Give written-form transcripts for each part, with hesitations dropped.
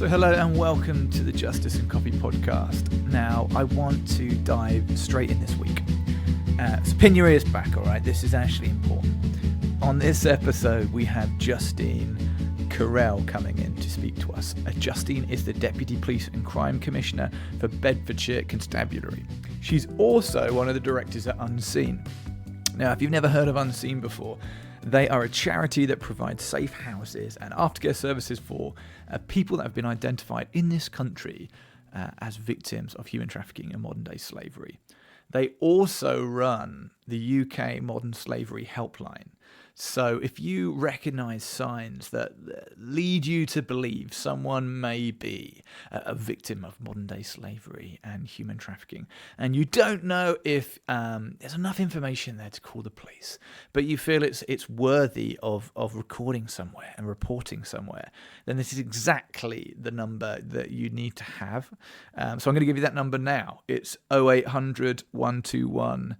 So hello and welcome to the Justice and Coffee podcast. Now, I want to dive straight in this week. So pin your ears back, all right? This is actually important. On this episode, we have Justine Currell coming in to speak to us. Justine is the Deputy Police and Crime Commissioner for Bedfordshire Constabulary. She's also one of the directors at Unseen. Now, if you've never heard of Unseen before, they are a charity that provides safe houses and aftercare services for people that have been identified in this country as victims of human trafficking and modern-day slavery. They also run the UK Modern Slavery Helpline. So if you recognise signs that lead you to believe someone may be a victim of modern-day slavery and human trafficking, and you don't know if there's enough information there to call the police, but you feel it's worthy of recording somewhere and reporting somewhere, then this is exactly the number that you need to have. So I'm going to give you that number now. It's 0800 121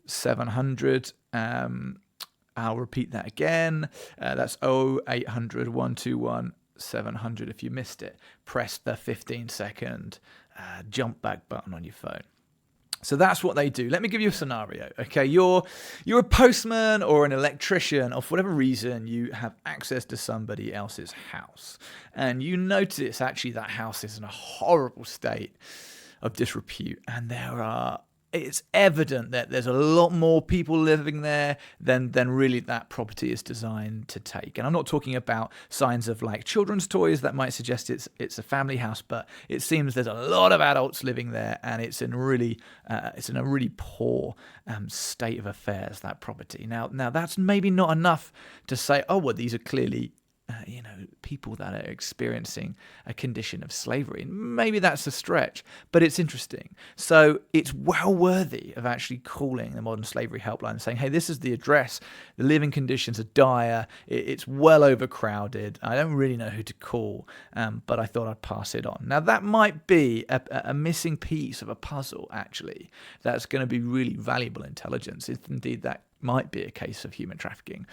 700. I'll repeat that again. That's 0800 121 700. If you missed it, press the 15-second jump back button on your phone. So that's what they do. Let me give you a scenario. Okay, you're a postman or an electrician, or for whatever reason you have access to somebody else's house, and you notice actually that house is in a horrible state of disrepute, and it's evident that there's a lot more people living there than really that property is designed to take. And I'm not talking about signs of like children's toys that might suggest it's a family house, but it seems there's a lot of adults living there, and it's in a really poor state of affairs, that property. Now that's maybe not enough to say, oh well, these are clearly people that are experiencing a condition of slavery. Maybe that's a stretch, but it's interesting. So it's well worthy of actually calling the Modern Slavery Helpline and saying, hey, this is the address. The living conditions are dire. It's well overcrowded. I don't really know who to call, but I thought I'd pass it on. Now, that might be a missing piece of a puzzle, actually. That's going to be really valuable intelligence, if indeed that might be a case of human trafficking.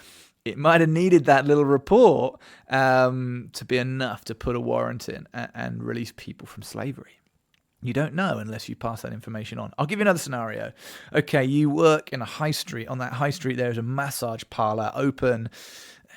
It might have needed that little report to be enough to put a warrant in and release people from slavery. You don't know unless you pass that information on. I'll give you another scenario. Okay, you work in a high street. On that high street, there's a massage parlour open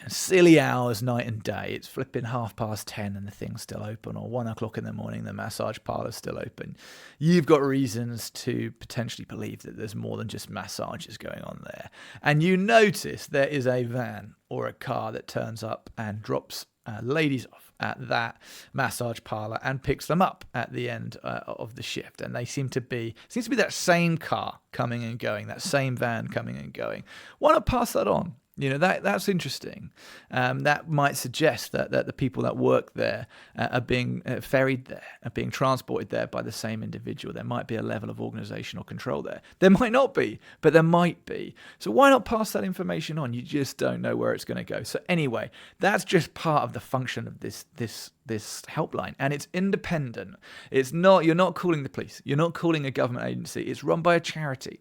silly hours, night and day. It's flipping 10:30 and the thing's still open, or 1 o'clock in the morning, the massage parlour's still open. You've got reasons to potentially believe that there's more than just massages going on there. And you notice there is a van or a car that turns up and drops ladies off at that massage parlour and picks them up at the end of the shift. And they seems to be that same car coming and going, that same van coming and going. Why not pass that on? That's interesting. That might suggest that the people that work there are being ferried there, are being transported there by the same individual. There might be a level of organizational control there. There might not be, but there might be. So why not pass that information on? You just don't know where it's going to go. So anyway, that's just part of the function of this helpline, and it's independent. You're not calling the police. You're not calling a government agency. It's run by a charity.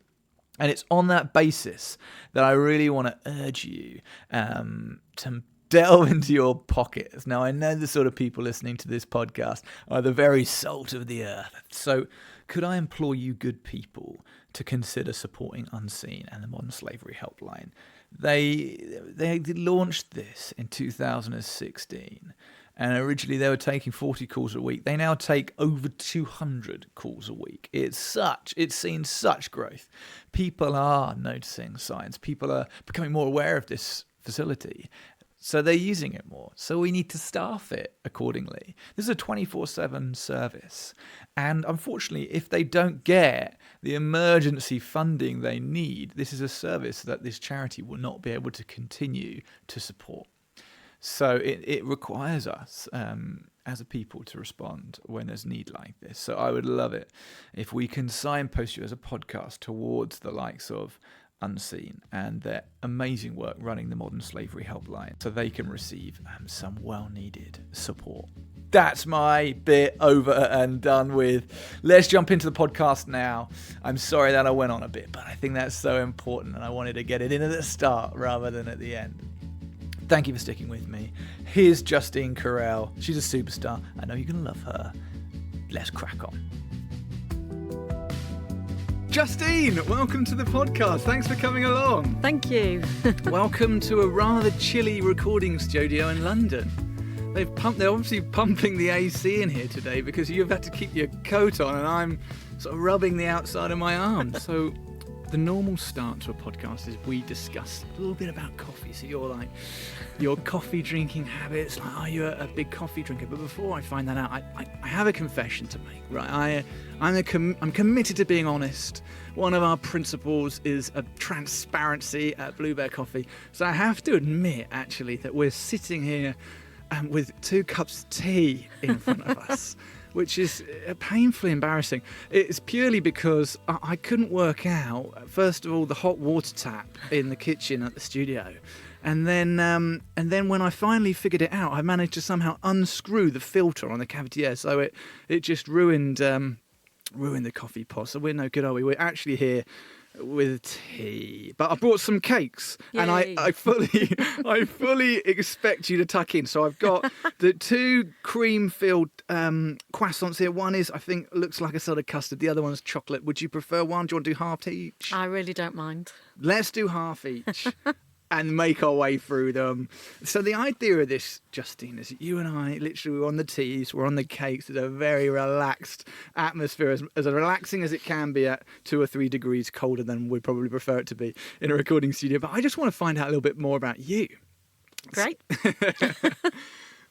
And it's on that basis that I really want to urge you to delve into your pockets. Now, I know the sort of people listening to this podcast are the very salt of the earth. So could I implore you good people to consider supporting Unseen and the Modern Slavery Helpline? They launched this in 2016. And originally they were taking 40 calls a week. They now take over 200 calls a week. It's seen such growth. People are noticing signs. People are becoming more aware of this facility. So they're using it more. So we need to staff it accordingly. This is a 24/7 service. And unfortunately, if they don't get the emergency funding they need, this is a service that this charity will not be able to continue to support. So it requires us as a people to respond when there's need like this. So I would love it if we can signpost you as a podcast towards the likes of Unseen and their amazing work running the Modern Slavery Helpline, so they can receive some well-needed support. That's my bit over and done with. Let's jump into the podcast now. I'm sorry that I went on a bit, but I think that's so important and I wanted to get it in at the start rather than at the end. Thank you for sticking with me. Here's Justine Currell. She's a superstar. I know you're going to love her. Let's crack on. Justine, welcome to the podcast. Thanks for coming along. Thank you. Welcome to a rather chilly recording studio in London. They're obviously pumping the AC in here today because you've had to keep your coat on and I'm sort of rubbing the outside of my arm. So the normal start to a podcast is we discuss a little bit about coffee. So you're like, your coffee drinking habits, like, are you a big coffee drinker? But before I find that out, I have a confession to make, right? I'm committed to being honest. One of our principles is a transparency at Blue Bear Coffee. So I have to admit, actually, that we're sitting here with 2 cups of tea in front of us, which is painfully embarrassing. It's purely because I couldn't work out, first of all, the hot water tap in the kitchen at the studio. And then when I finally figured it out, I managed to somehow unscrew the filter on the cavitiere. So it just ruined the coffee pot. So we're no good, are we? We're actually here with tea, but I brought some cakes. Yay. And I fully expect you to tuck in. So I've got the 2 cream-filled croissants here. One is, I think, looks like a sort of custard. The other one's chocolate. Would you prefer one? Do you want to do half each? I really don't mind. Let's do half each. And make our way through them. So the idea of this, Justine, is that you and I literally were on the teas, we're on the cakes. It's a very relaxed atmosphere, as relaxing as it can be at 2 or 3 degrees colder than we'd probably prefer it to be in a recording studio. But I just want to find out a little bit more about you. Great.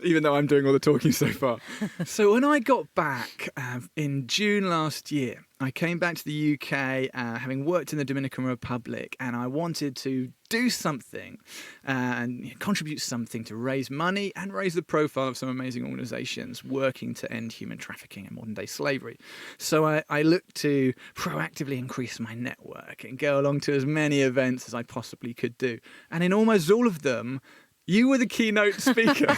Even though I'm doing all the talking so far. So when I got back in June last year, I came back to the UK having worked in the Dominican Republic, and I wanted to do something and contribute something to raise money and raise the profile of some amazing organisations working to end human trafficking and modern day slavery. So I looked to proactively increase my network and go along to as many events as I possibly could do. And in almost all of them, you were the keynote speaker.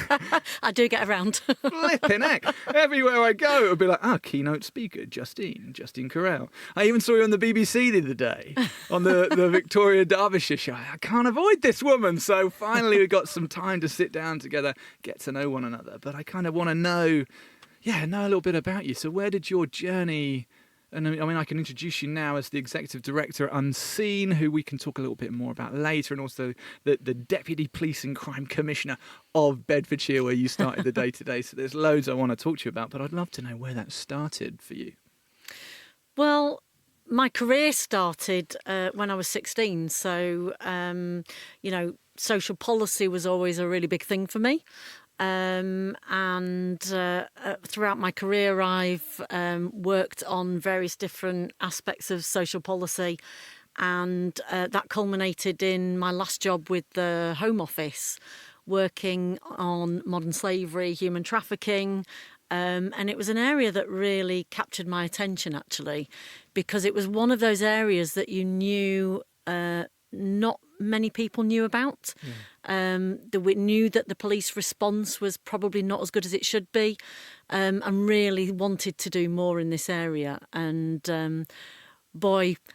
I do get around. Flipping heck. Everywhere I go, it would be like, keynote speaker, Justine Currell. I even saw you on the BBC the other day, on the Victoria Derbyshire show. I can't avoid this woman. So finally we got some time to sit down together, get to know one another. But I kind of want to know a little bit about you. So where did your journey... And I mean, I can introduce you now as the Executive Director at Unseen, who we can talk a little bit more about later, and also the Deputy Police and Crime Commissioner of Bedfordshire, where you started the day-to-day. So there's loads I want to talk to you about, but I'd love to know where that started for you. Well, my career started when I was 16. So, social policy was always a really big thing for me. And throughout my career, I've worked on various different aspects of social policy, and that culminated in my last job with the Home Office, working on modern slavery, human trafficking, and it was an area that really captured my attention, actually, because it was one of those areas that you knew not many people knew about. We knew that the police response was probably not as good as it should be, and really wanted to do more in this area. And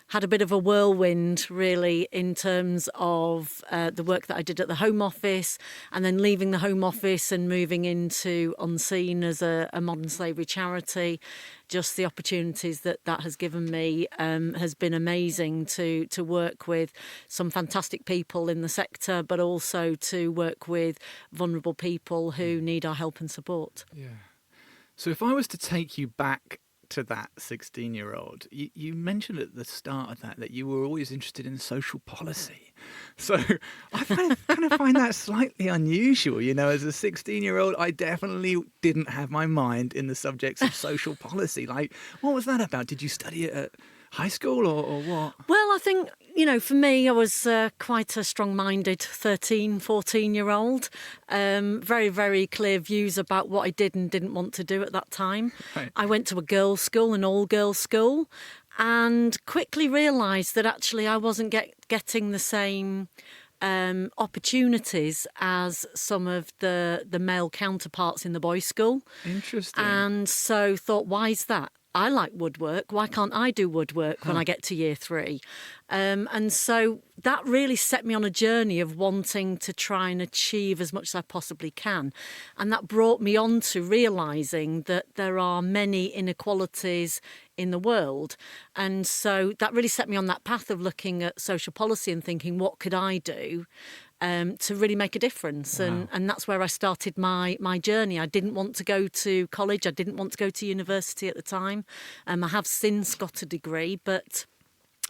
had a bit of a whirlwind, really, in terms of the work that I did at the Home Office, and then leaving the Home Office and moving into Unseen as a modern slavery charity. Just the opportunities that has given me has been amazing to work with some fantastic people in the sector, but also to work with vulnerable people who need our help and support. Yeah. So if I was to take you back to that 16-year-old, you mentioned at the start of that you were always interested in social policy. So I kind of find that slightly unusual. As a 16-year-old, I definitely didn't have my mind in the subjects of social policy. Like, what was that about? Did you study it at high school or what? Well, I think, for me, I was quite a strong-minded 13, 14-year-old. Very, very clear views about what I did and didn't want to do at that time. Right. I went to a girls' school, an all-girls school, and quickly realised that actually I wasn't getting the same opportunities as some of the male counterparts in the boys' school. Interesting. And so thought, why is that? I like woodwork. Why can't I do woodwork when I get to year 3? And so that really set me on a journey of wanting to try and achieve as much as I possibly can. And that brought me on to realising that there are many inequalities in the world. And so that really set me on that path of looking at social policy and thinking, what could I do to really make a difference? Wow. And that's where I started my journey. I didn't want to go to college. I didn't want to go to university at the time. I have since got a degree, but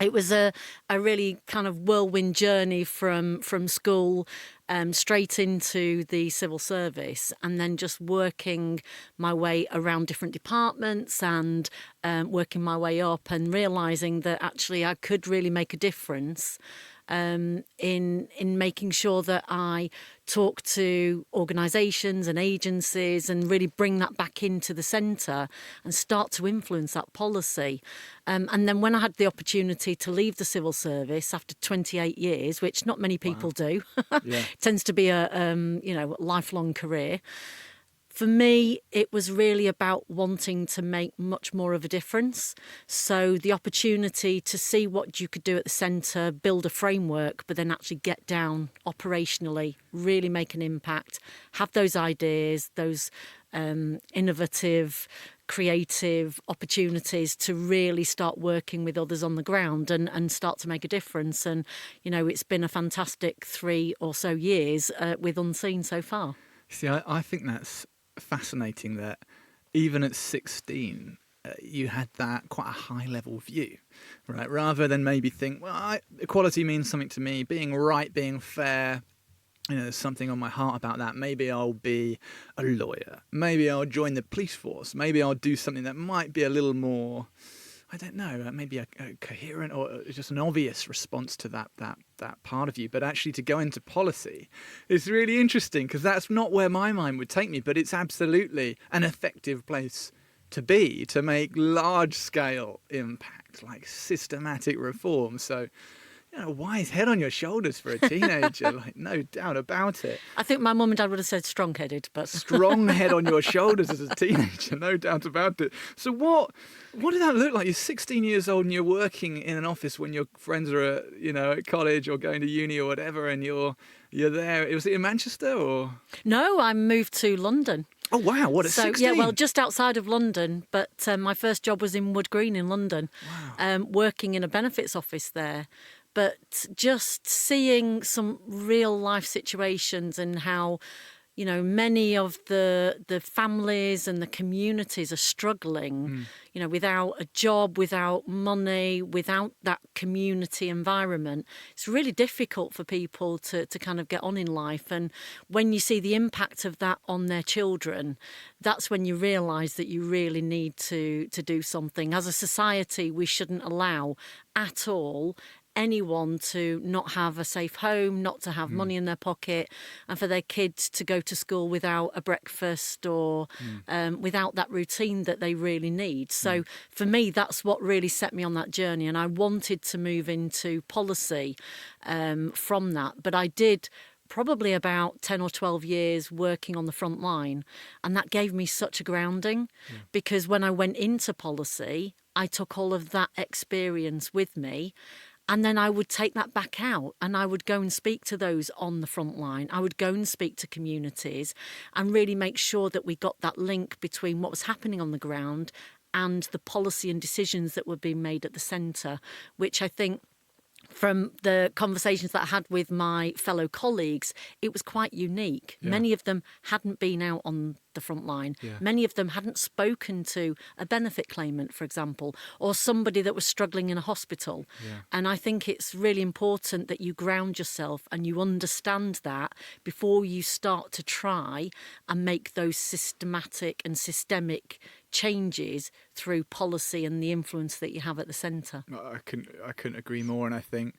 it was a really kind of whirlwind journey from school straight into the civil service, and then just working my way around different departments and working my way up and realising that actually I could really make a difference in making sure that I talk to organisations and agencies and really bring that back into the centre and start to influence that policy. And then when I had the opportunity to leave the civil service after 28 years, which not many people do, Yeah. tends to be a lifelong career. For me, it was really about wanting to make much more of a difference. So the opportunity to see what you could do at the centre, build a framework, but then actually get down operationally, really make an impact, have those ideas, those innovative, creative opportunities to really start working with others on the ground and start to make a difference. And, it's been a fantastic 3 or so years with Unseen so far. See, I think that's fascinating that even at 16 you had that quite a high level view, right? Rather than maybe think, well, equality means something to me, being right, being fair, there's something on my heart about that. Maybe I'll be a lawyer, maybe I'll join the police force, maybe I'll do something that might be a little more, I don't know, maybe a coherent or just an obvious response to that part of you. But actually to go into policy is really interesting, because that's not where my mind would take me, but it's absolutely an effective place to be, to make large-scale impact, like systematic reform. So, wise head on your shoulders for a teenager, like no doubt about it. I think my mum and dad would have said strong-headed, but Strong head on your shoulders as a teenager, no doubt about it. So what did that look like? You're 16 years old and you're working in an office when your friends are at college or going to uni or whatever, and you're there. Was it in Manchester or? No, I moved to London. Oh wow! What at 16? Yeah, well, just outside of London. But my first job was in Wood Green in London, working in a benefits office there. But just seeing some real life situations and how, many of the families and the communities are struggling, without a job, without money, without that community environment. It's really difficult for people to kind of get on in life. And when you see the impact of that on their children, that's when you realise that you really need to do something. As a society, we shouldn't allow at all anyone to not have a safe home, not to have money in their pocket, and for their kids to go to school without a breakfast or without that routine that they really need. So for me, that's what really set me on that journey, and I wanted to move into policy from that. But I did probably about 10 or 12 years working on the front line, and that gave me such a grounding because when I went into policy, I took all of that experience with me. And then I would take that back out and I would go and speak to those on the front line. I would go and speak to communities and really make sure that we got that link between what was happening on the ground and the policy and decisions that were being made at the centre, which I think from the conversations that I had with my fellow colleagues, it was quite unique. Yeah. Many of them hadn't been out on the front line. Yeah. Many of them hadn't spoken to a benefit claimant, for example, or somebody that was struggling in a hospital. Yeah. And I think it's really important that you ground yourself and you understand that before you start to try and make those systematic and systemic changes through policy and the influence that you have at the centre. I couldn't agree more, and I think,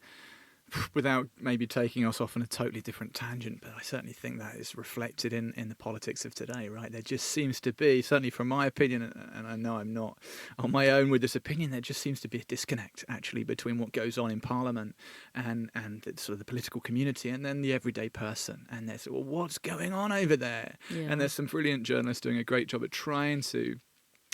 without maybe taking us off on a totally different tangent, but I certainly think that is reflected in the politics of today, right? There just seems to be, certainly from my opinion, and I know I'm not on my own with this opinion, there just seems to be a disconnect actually between what goes on in Parliament and sort of the political community and then the everyday person. And there's, well, what's going on over there? Yeah. And there's some brilliant journalists doing a great job at trying to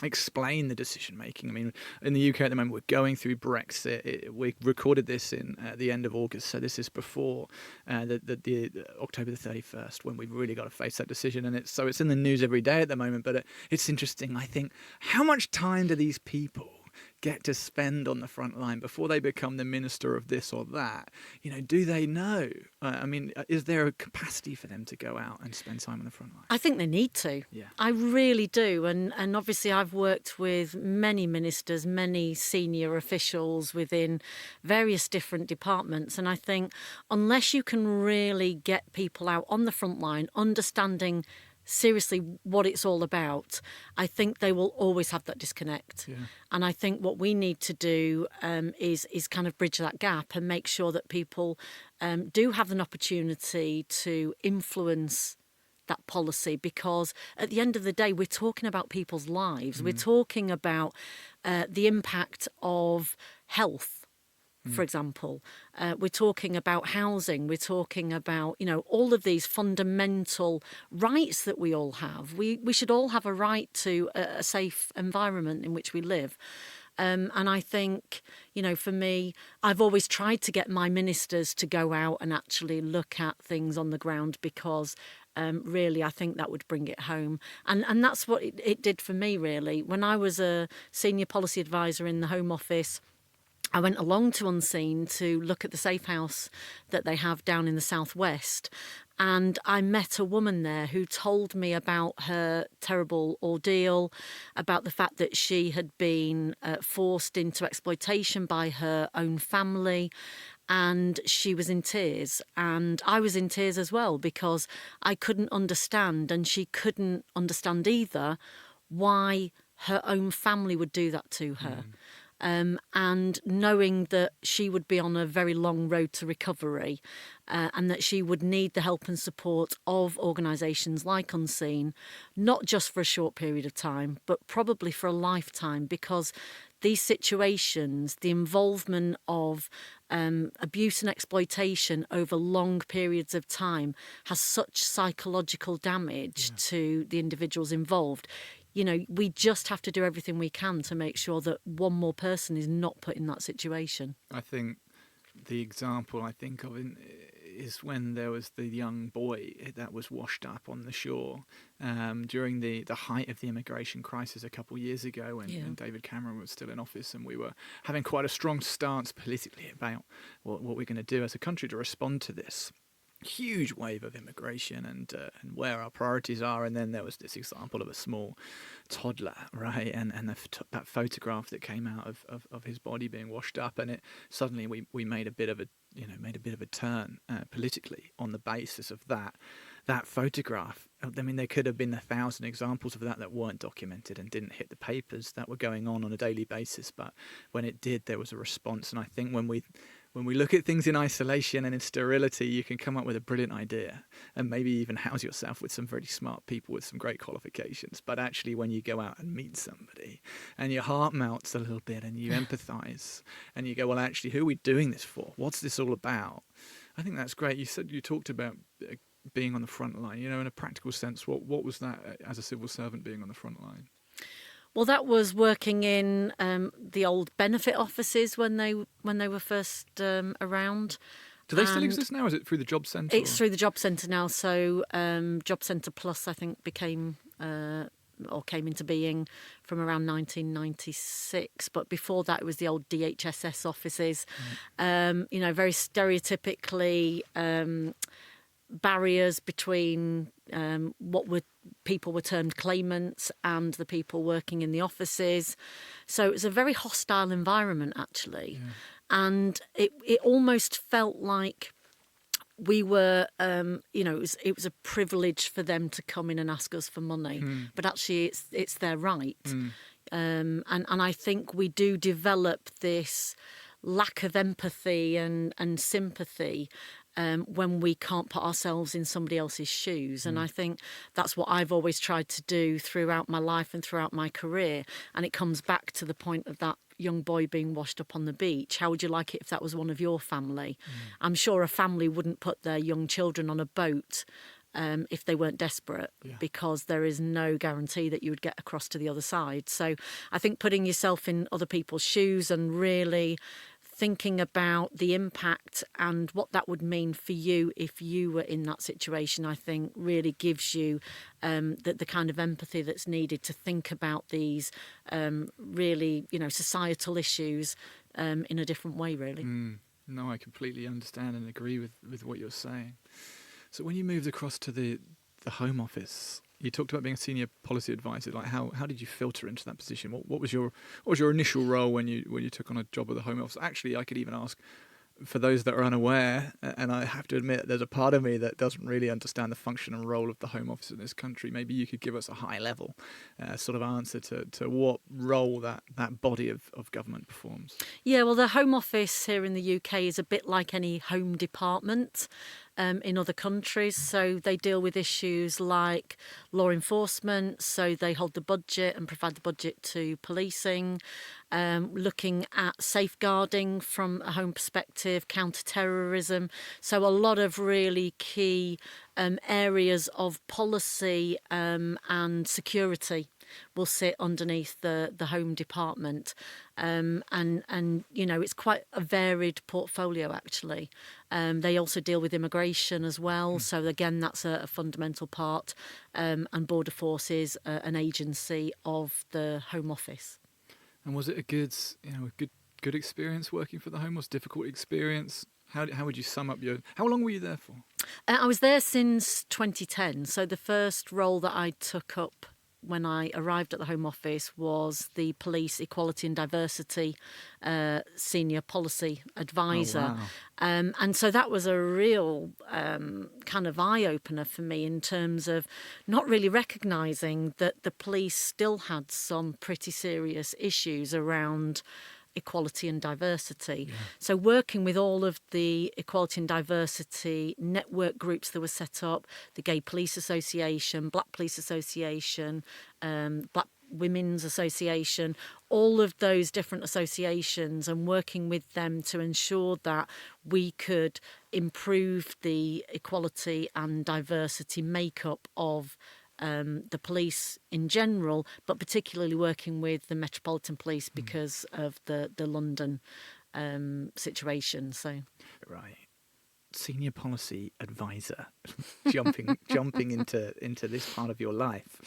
explain the decision making. I mean, in the UK at the moment, we're going through Brexit. We recorded this in the end of August, so this is before the October the 31st, when we've really got to face that decision. And it's in the news every day at the moment. But it's interesting. I think, how much time do these people get to spend on the front line before they become the minister of this or that? Do they know? I mean, is there a capacity for them to go out and spend time on the front line? I think they need to. Yeah. I really do. And obviously I've worked with many ministers, many senior officials within various different departments. And I think unless you can really get people out on the front line, understanding seriously what it's all about, I think they will always have that disconnect. Yeah. And I think what we need to do is kind of bridge that gap and make sure that people do have an opportunity to influence that policy, because at the end of the day, we're talking about people's lives. We're talking about the impact of health, for example. We're talking about housing. We're talking about, all of these fundamental rights that we all have. We should all have a right to a safe environment in which we live. And I think, for me, I've always tried to get my ministers to go out and actually look at things on the ground, because really I think that would bring it home. And that's what it did for me, really. When I was a senior policy advisor in the Home Office, I went along to Unseen to look at the safe house that they have down in the southwest. And I met a woman there who told me about her terrible ordeal, about the fact that she had been forced into exploitation by her own family. And she was in tears. And I was in tears as well, because I couldn't understand, and she couldn't understand either, why her own family would do that to her. And knowing that she would be on a very long road to recovery, and that she would need the help and support of organisations like Unseen, not just for a short period of time, but probably for a lifetime, because these situations, the involvement of abuse and exploitation over long periods of time, has such psychological damage to the individuals involved. We just have to do everything we can to make sure that one more person is not put in that situation. I think the example I think of is when there was the young boy that was washed up on the shore during the height of the immigration crisis a couple of years ago, when David Cameron was still in office, and we were having quite a strong stance politically about what we're going to do as a country to respond to this huge wave of immigration and where our priorities are. And then there was this example of a small toddler, right, and that photograph that came out of his body being washed up, and it suddenly we made a bit of a turn politically on the basis of that photograph. I mean, there could have been 1,000 examples of that weren't documented and didn't hit the papers, that were going on a daily basis, but when it did, there was a response. And I think when we look at things in isolation and in sterility, you can come up with a brilliant idea and maybe even house yourself with some very smart people with some great qualifications. But actually, when you go out and meet somebody and your heart melts a little bit and you empathise and you go, well, actually, who are we doing this for? What's this all about? I think that's great. You talked about being on the front line, in a practical sense. What was that as a civil servant, being on the front line? Well, that was working in the old benefit offices when they were first around. Do they still exist now? Is it through the Job Centre? It's through the Job Centre now. So Job Centre Plus, I think, became or came into being from around 1996. But before that, it was the old DHSS offices. Very stereotypically barriers between what people were termed claimants and the people working in the offices. So it was a very hostile environment, actually. Yeah. And it almost felt like we were, it was a privilege for them to come in and ask us for money. But actually it's their right. And I think we do develop this lack of empathy and sympathy when we can't put ourselves in somebody else's shoes. And I think that's what I've always tried to do throughout my life and throughout my career. And it comes back to the point of that young boy being washed up on the beach. How would you like it if that was one of your family? I'm sure a family wouldn't put their young children on a boat if they weren't desperate, Yeah. because there is no guarantee that you would get across to the other side. So I think putting yourself in other people's shoes and really thinking about the impact and what that would mean for you if you were in that situation, I think really gives you the kind of empathy that's needed to think about these really, societal issues in a different way, really. No, I completely understand and agree with what you're saying. So when you moved across to the Home Office, you talked about being a senior policy advisor. Like, how did you filter into that position? What was your initial role when you took on a job at the Home Office? Actually, I could even ask, for those that are unaware, and I have to admit there's a part of me that doesn't really understand the function and role of the Home Office in this country. Maybe you could give us a high level sort of answer to what role that body of government performs. Yeah, well, the Home Office here in the UK is a bit like any home department in other countries. So they deal with issues like law enforcement. So they hold the budget and provide the budget to policing, looking at safeguarding from a home perspective, counter-terrorism. So a lot of really key areas of policy and security will sit underneath the Home Department. And it's quite a varied portfolio, actually. They also deal with immigration as well. So, again, that's a fundamental part. And Border Force is an agency of the Home Office. And was it a good experience working for the Home Office? Difficult experience? How would you sum up how long were you there for? I was there since 2010. So the first role that I took up when I arrived at the Home Office was the Police Equality and Diversity Senior Policy Advisor. Oh, wow. And so that was a real kind of eye-opener for me in terms of not really recognising that the police still had some pretty serious issues around equality and diversity. Yeah. So working with all of the equality and diversity network groups that were set up, the Gay Police Association, Black Police Association, Black Women's Association, all of those different associations, and working with them to ensure that we could improve the equality and diversity makeup of the police in general, but particularly working with the Metropolitan Police because of the London situation. So, Right. Senior policy advisor, jumping into this part of your life,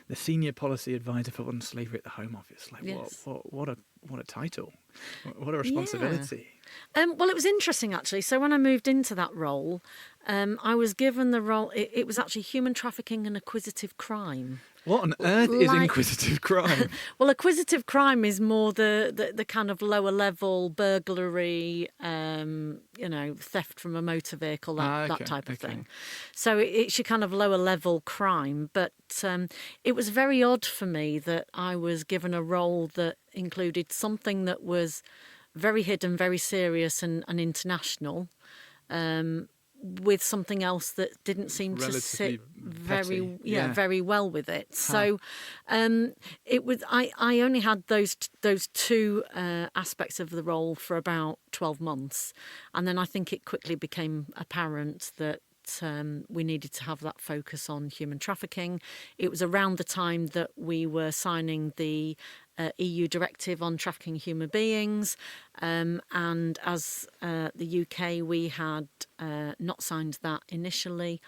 the senior policy advisor for modern slavery at the Home Office. Like, yes. what a title, what a responsibility. Yeah. Well, it was interesting actually. So when I moved into that role, I was given the role. It was actually human trafficking and acquisitive crime. What on earth is inquisitive crime? Well, acquisitive crime is more the kind of lower level burglary, theft from a motor vehicle, that type of thing. So it's your kind of lower level crime. But it was very odd for me that I was given a role that included something that was very hidden, very serious and international, with something else that didn't seem to sit very well with it. Huh. So it was. I only had those two aspects of the role for about 12 months, and then I think it quickly became apparent that we needed to have that focus on human trafficking. It was around the time that we were signing the EU directive on trafficking human beings, and as the UK, we had not signed that initially.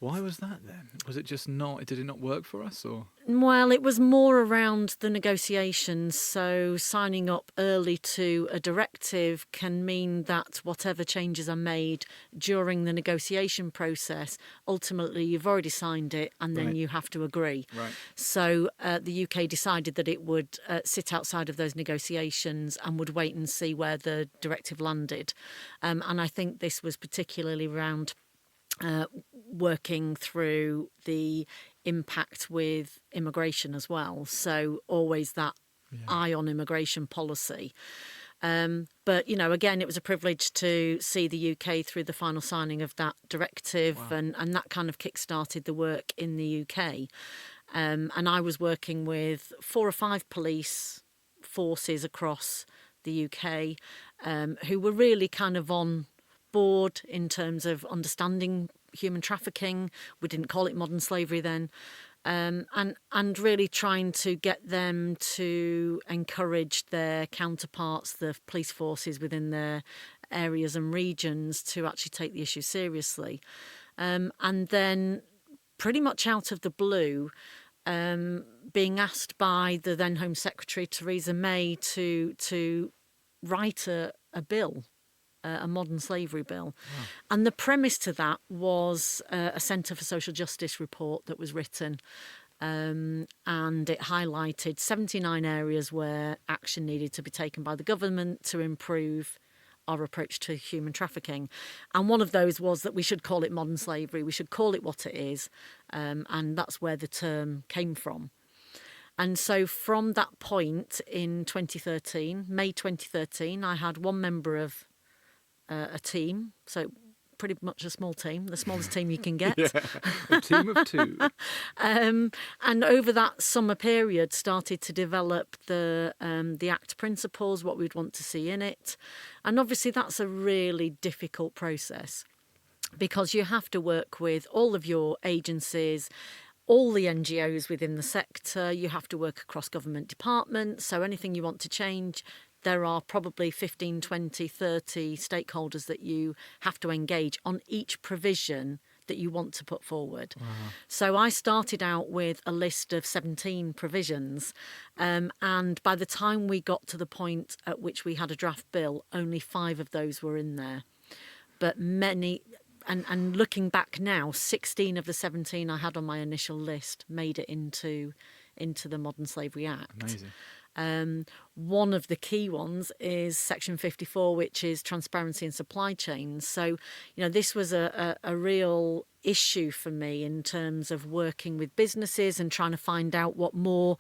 Why was that then? Was it just not? Did it not work for us, or? Well, it was more around the negotiations. So signing up early to a directive can mean that whatever changes are made during the negotiation process, ultimately you've already signed it and then you have to agree. Right. So the UK decided that it would sit outside of those negotiations and would wait and see where the directive landed. And I think this was particularly around working through the impact with immigration as well. So always that eye on immigration policy. But, again, it was a privilege to see the UK through the final signing of that directive. Wow. And that kind of kick-started the work in the UK. And I was working with 4 or 5 police forces across the UK who were really kind of on board in terms of understanding human trafficking. We didn't call it modern slavery then. And really trying to get them to encourage their counterparts, the police forces within their areas and regions, to actually take the issue seriously. And then pretty much out of the blue, being asked by the then Home Secretary, Theresa May, to write a bill, a modern slavery bill. Wow. And the premise to that was a Centre for Social Justice report that was written, and it highlighted 79 areas where action needed to be taken by the government to improve our approach to human trafficking. And one of those was that we should call it modern slavery. We should call it what it is. And that's where the term came from. And so from that point in 2013, May 2013, I had one member of a team, so pretty much a small team, the smallest team you can get. Yeah, a team of two. And over that summer period started to develop the Act principles, what we'd want to see in it. And obviously that's a really difficult process because you have to work with all of your agencies, all the NGOs within the sector. You have to work across government departments. So anything you want to change, there are probably 15, 20, 30 stakeholders that you have to engage on each provision that you want to put forward. Wow. So I started out with a list of 17 provisions. And by the time we got to the point at which we had a draft bill, only 5 of those were in there. But many... And looking back now, 16 of the 17 I had on my initial list made it into the Modern Slavery Act. Amazing. One of the key ones is Section 54, which is transparency in supply chains. So, this was a real issue for me in terms of working with businesses and trying to find out what more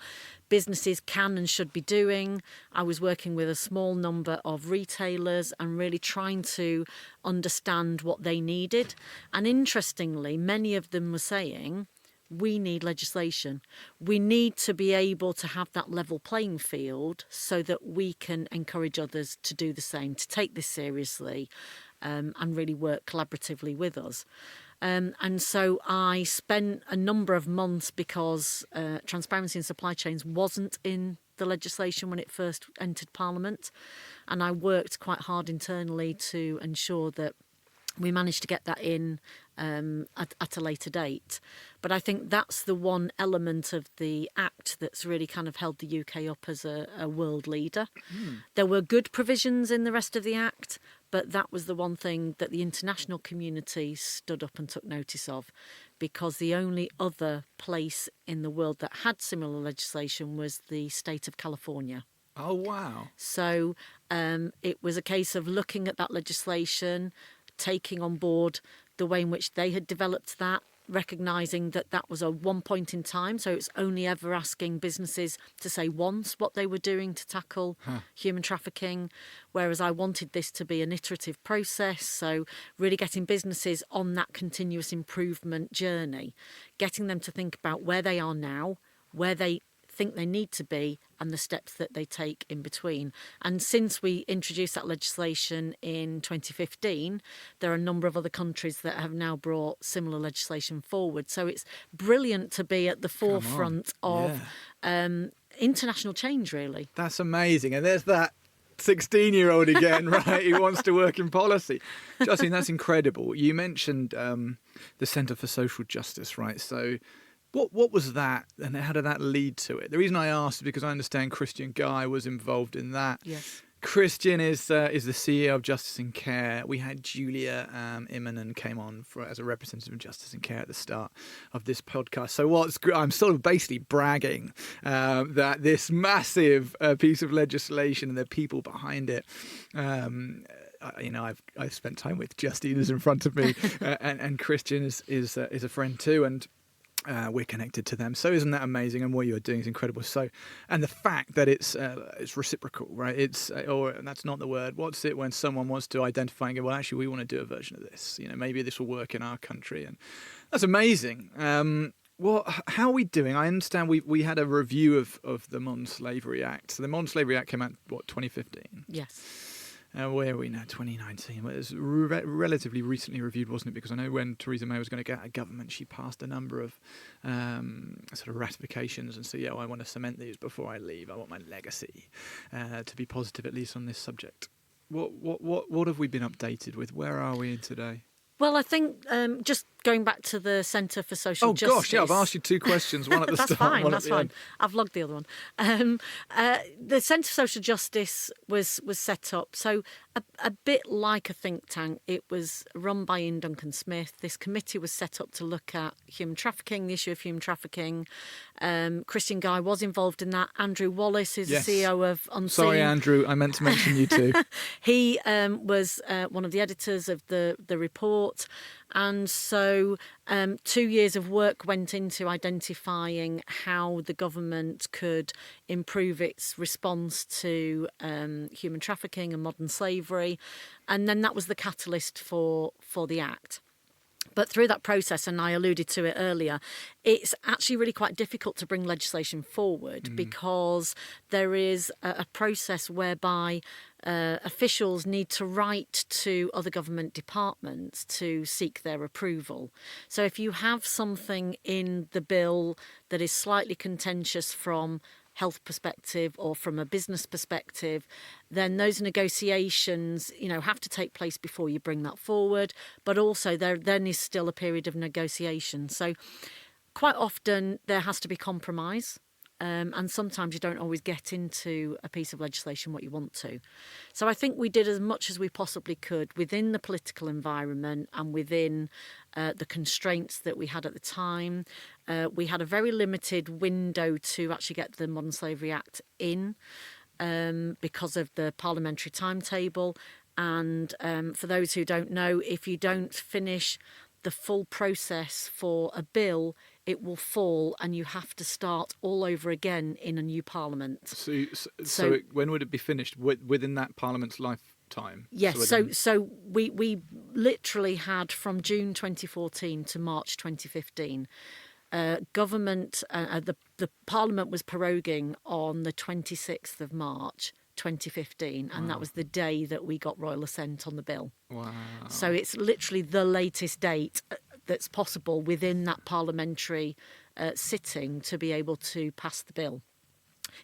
businesses can and should be doing. I was working with a small number of retailers and really trying to understand what they needed. And interestingly, many of them were saying, we need legislation. We need to be able to have that level playing field so that we can encourage others to do the same, to take this seriously, and really work collaboratively with us. And so I spent a number of months because transparency in supply chains wasn't in the legislation when it first entered Parliament. And I worked quite hard internally to ensure that we managed to get that in at a later date. But I think that's the one element of the Act that's really kind of held the UK up as a world leader. There were good provisions in the rest of the Act, but that was the one thing that the international community stood up and took notice of, because the only other place in the world that had similar legislation was the state of California. Oh, wow. So it was a case of looking at that legislation, taking on board the way in which they had developed that, recognising that that was a one point in time, so it's only ever asking businesses to say once what they were doing to tackle human trafficking, whereas I wanted this to be an iterative process, so really getting businesses on that continuous improvement journey, getting them to think about where they are now, where they think they need to be, and the steps that they take in between. And since we introduced that legislation in 2015, there are a number of other countries that have now brought similar legislation forward. So it's brilliant to be at the forefront of international change, really. That's amazing. And there's that 16-year-old again, right, who wants to work in policy. Justine, that's incredible. You mentioned the Centre for Social Justice, right? So What was that, and how did that lead to it? The reason I asked is because I understand Christian Guy was involved in that. Yes. Christian is the CEO of Justice in Care. We had Julia Immonen came on as a representative of Justice in Care at the start of this podcast. So I'm sort of basically bragging that this massive piece of legislation and the people behind it. I've spent time with Justine, who's in front of me, and Christian is a friend too, and we're connected to them. So isn't that amazing? And what you're doing is incredible. So, and the fact that it's reciprocal, right? Or that's not the word. What's it when someone wants to identify and go, well, actually, we want to do a version of this. Maybe this will work in our country, and that's amazing. How are we doing? I understand we had a review of the Modern Slavery Act. So the Modern Slavery Act came out 2015. Yes. Where are we now? 2019. Well, it was relatively recently reviewed, wasn't it? Because I know when Theresa May was going to get out of government, she passed a number of sort of ratifications and said, I want to cement these before I leave. I want my legacy to be positive, at least on this subject. What have we been updated with? Where are we in today? Well, I think just going back to the Centre for Social Justice. Oh gosh, yeah, I've asked you two questions, one at the that's start, fine, one that's at the fine. end. I've logged the other one. The Centre for Social Justice was set up, so a bit like a think tank. It was run by Ian Duncan Smith. This committee was set up to look at human trafficking, the issue of human trafficking. Christian Guy was involved in that. Andrew Wallace is Yes. the CEO of Unseen. Sorry, Andrew, I meant to mention you too. He was one of the editors of the report. And so 2 years of work went into identifying how the government could improve its response to human trafficking and modern slavery. And then that was the catalyst for the Act. But through that process, and I alluded to it earlier, it's actually really quite difficult to bring legislation forward because there is a process whereby officials need to write to other government departments to seek their approval. So if you have something in the bill that is slightly contentious from health perspective or from a business perspective, then those negotiations, have to take place before you bring that forward. But also there then is still a period of negotiation. So quite often there has to be compromise. And sometimes you don't always get into a piece of legislation what you want to. So I think we did as much as we possibly could within the political environment and within the constraints that we had at the time. We had a very limited window to actually get the Modern Slavery Act in because of the parliamentary timetable. And for those who don't know, if you don't finish the full process for a bill, it will fall and you have to start all over again in a new parliament. So when would it be finished? Within that parliament's lifetime? Yes, so we literally had from June 2014 to March 2015, government, the parliament was proroguing on the 26th of March 2015, and that was the day that we got royal assent on the bill. Wow. So it's literally the latest date that's possible within that parliamentary sitting to be able to pass the bill.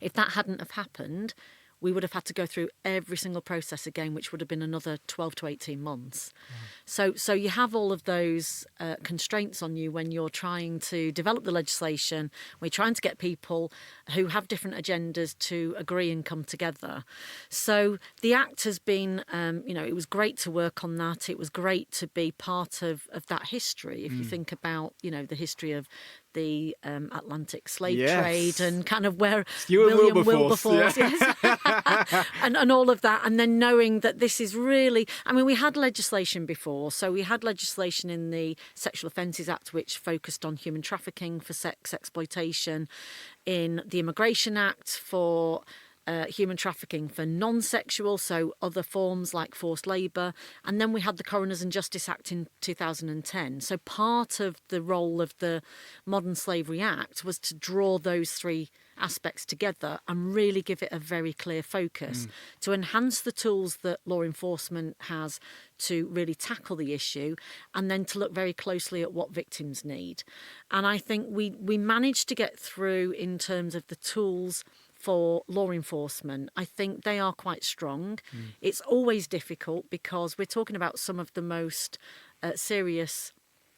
If that hadn't have happened, we would have had to go through every single process again, which would have been another 12 to 18 months. So you have all of those constraints on you when you're trying to develop the legislation, when you're trying to get people who have different agendas to agree and come together. So the Act has been, it was great to work on that. It was great to be part of that history. If you think about, the history of the Atlantic slave trade and kind of where William Wilberforce and all of that. And then knowing that this is really, we had legislation before. So we had legislation in the Sexual Offences Act, which focused on human trafficking for sex exploitation, in the Immigration Act for human trafficking for non-sexual, so other forms like forced labour. And then we had the Coroners and Justice Act in 2010. So part of the role of the Modern Slavery Act was to draw those three aspects together and really give it a very clear focus to enhance the tools that law enforcement has to really tackle the issue, and then to look very closely at what victims need. And I think we managed to get through in terms of the tools for law enforcement. I think they are quite strong. It's always difficult because we're talking about some of the most serious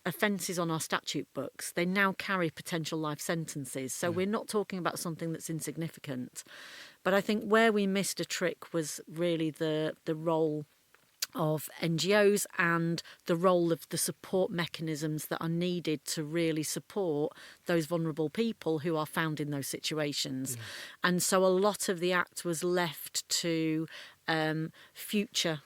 offences on our statute books. They now carry potential life sentences. So we're not talking about something that's insignificant. But I think where we missed a trick was really the role of NGOs and the role of the support mechanisms that are needed to really support those vulnerable people who are found in those situations. And so a lot of the Act was left to future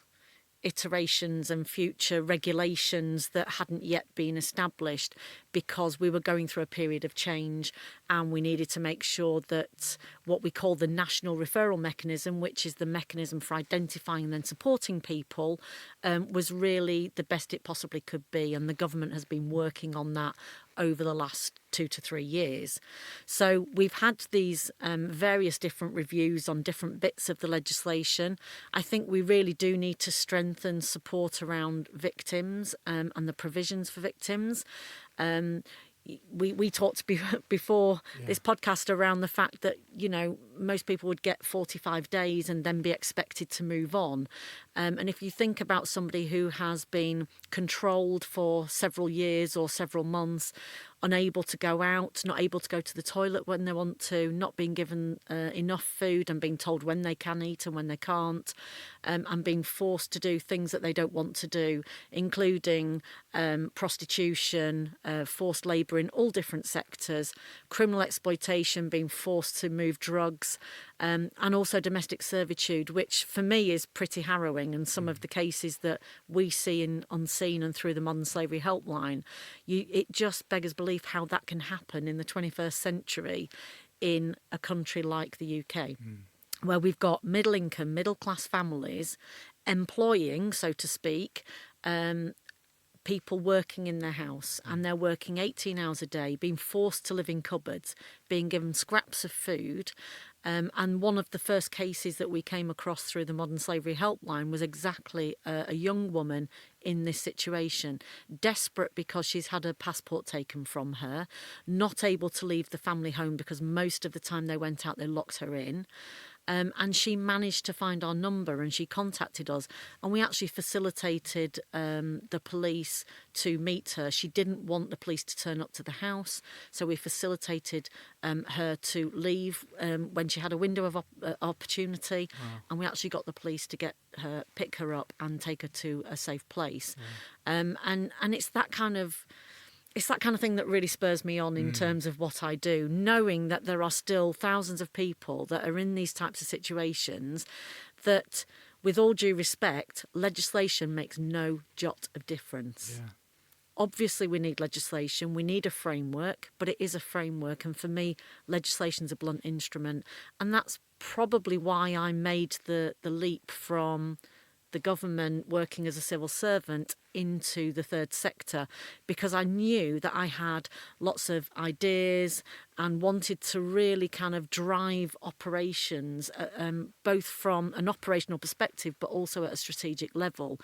iterations and future regulations that hadn't yet been established, because we were going through a period of change and we needed to make sure that what we call the national referral mechanism, which is the mechanism for identifying and then supporting people, was really the best it possibly could be. And the government has been working on that over the last 2 to 3 years. So we've had these various different reviews on different bits of the legislation. I think we really do need to strengthen support around victims and the provisions for victims. We talked before this podcast around the fact that, you know, most people would get 45 days and then be expected to move on. And if you think about somebody who has been controlled for several years or several months, unable to go out, not able to go to the toilet when they want to, not being given enough food and being told when they can eat and when they can't, and being forced to do things that they don't want to do, including prostitution, forced labour in all different sectors, criminal exploitation, being forced to move drugs, and also domestic servitude, which for me is pretty harrowing. And some of the cases that we see in Unseen and through the Modern Slavery Helpline, it just beggars belief how that can happen in the 21st century in a country like the UK, where we've got middle income, middle class families employing, so to speak, people working in their house, and they're working 18 hours a day, being forced to live in cupboards, being given scraps of food. And one of the first cases that we came across through the Modern Slavery Helpline was exactly a young woman in this situation, desperate because she's had her passport taken from her, not able to leave the family home because most of the time they went out, they locked her in. And she managed to find our number and she contacted us, and we actually facilitated the police to meet her. She didn't want the police to turn up to the house, so we facilitated her to leave when she had a window of opportunity. Wow. And we actually got the police to pick her up and take her to a safe place. Wow. And it's that kind of thing that really spurs me on in terms of what I do, knowing that there are still thousands of people that are in these types of situations that, with all due respect, legislation makes no jot of difference. Yeah. Obviously, we need legislation, we need a framework, but it is a framework. And for me, legislation's a blunt instrument. And that's probably why I made the leap from the government working as a civil servant into the third sector, because I knew that I had lots of ideas and wanted to really kind of drive operations, both from an operational perspective but also at a strategic level.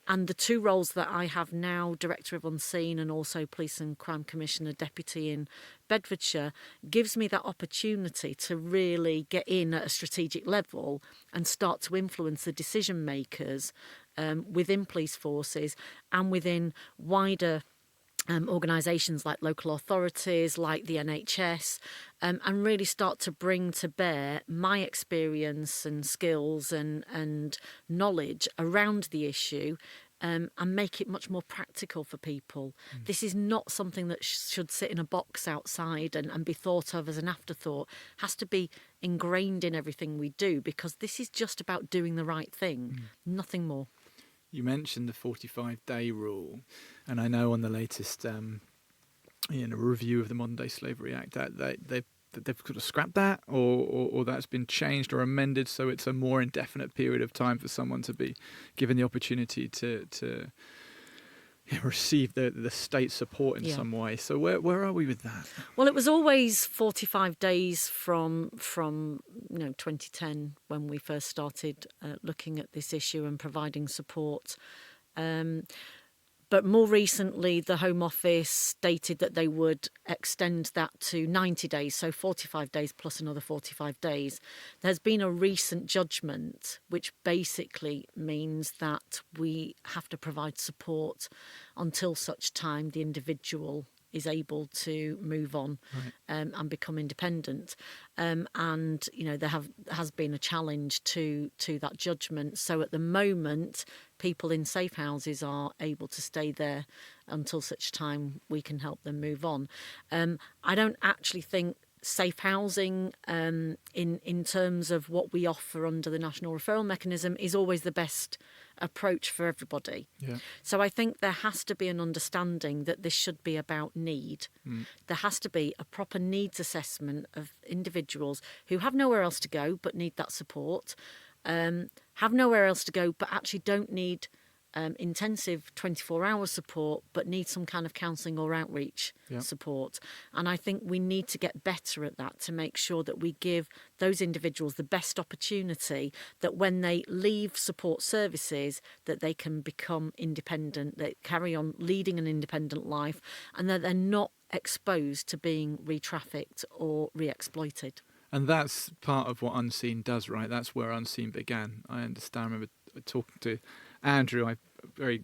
And the two roles that I have now, Director of Unseen and also Police and Crime Commissioner Deputy in Bedfordshire, gives me that opportunity to really get in at a strategic level and start to influence the decision makers within police forces and within wider organisations like local authorities, like the NHS, and really start to bring to bear my experience and skills and knowledge around the issue, and make it much more practical for people. This is not something that should sit in a box outside and be thought of as an afterthought. It has to be ingrained in everything we do, because this is just about doing the right thing, nothing more. You mentioned the 45-day rule, and I know on the latest review of the Modern Day Slavery Act that they've sort of scrapped that, or that's been changed or amended, so it's a more indefinite period of time for someone to be given the opportunity to receive the state support in some way. So where are we with that? Well, it was always 45 days from 2010 when we first started looking at this issue and providing support. But more recently, the Home Office stated that they would extend that to 90 days, so 45 days plus another 45 days. There's been a recent judgment which basically means that we have to provide support until such time the individual is able to move on and become independent. And, there has been a challenge to that judgment. So at the moment, people in safe houses are able to stay there until such time we can help them move on. I don't actually think safe housing in terms of what we offer under the National Referral Mechanism is always the best approach for everybody. Yeah. So I think there has to be an understanding that this should be about need. There has to be a proper needs assessment of individuals who have nowhere else to go but need that support, have nowhere else to go but actually don't need intensive 24-hour support but need some kind of counselling or outreach support. And I think we need to get better at that to make sure that we give those individuals the best opportunity that when they leave support services that they can become independent, they carry on leading an independent life, and that they're not exposed to being re-trafficked or re-exploited. And that's part of what Unseen does, right? That's where Unseen began. I understand. I remember talking to Andrew. I very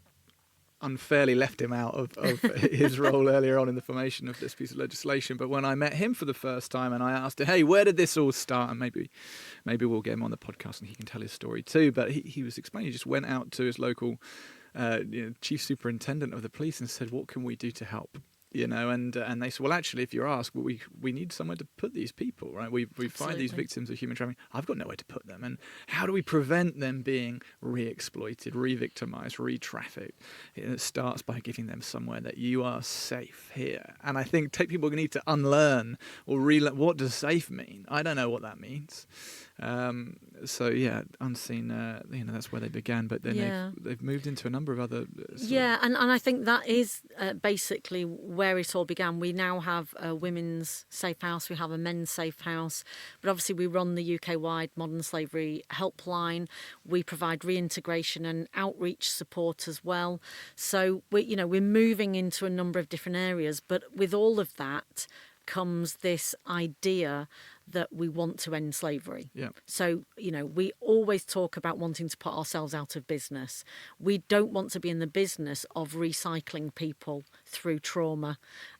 unfairly left him out of his role earlier on in the formation of this piece of legislation. But when I met him for the first time and I asked him, hey, where did this all start? And maybe we'll get him on the podcast and he can tell his story too. But he was explaining, he just went out to his local chief superintendent of the police and said, what can we do to help? And they said, well, actually, if you're asked, we need somewhere to put these people, right? We find these victims of human trafficking. I've got nowhere to put them. And how do we prevent them being re-exploited, re-victimized, re-trafficked? It starts by giving them somewhere that you are safe here. And I think people need to unlearn or relearn, what does safe mean? I don't know what that means. Unseen, that's where they began, but then they've moved into a number of other... and I think that is basically where it all began. We now have a women's safe house, we have a men's safe house, but obviously we run the UK-wide modern slavery helpline. We provide reintegration and outreach support as well. So we're moving into a number of different areas, but with all of that comes this idea that we want to end slavery. Yeah. So, we always talk about wanting to put ourselves out of business. We don't want to be in the business of recycling people through trauma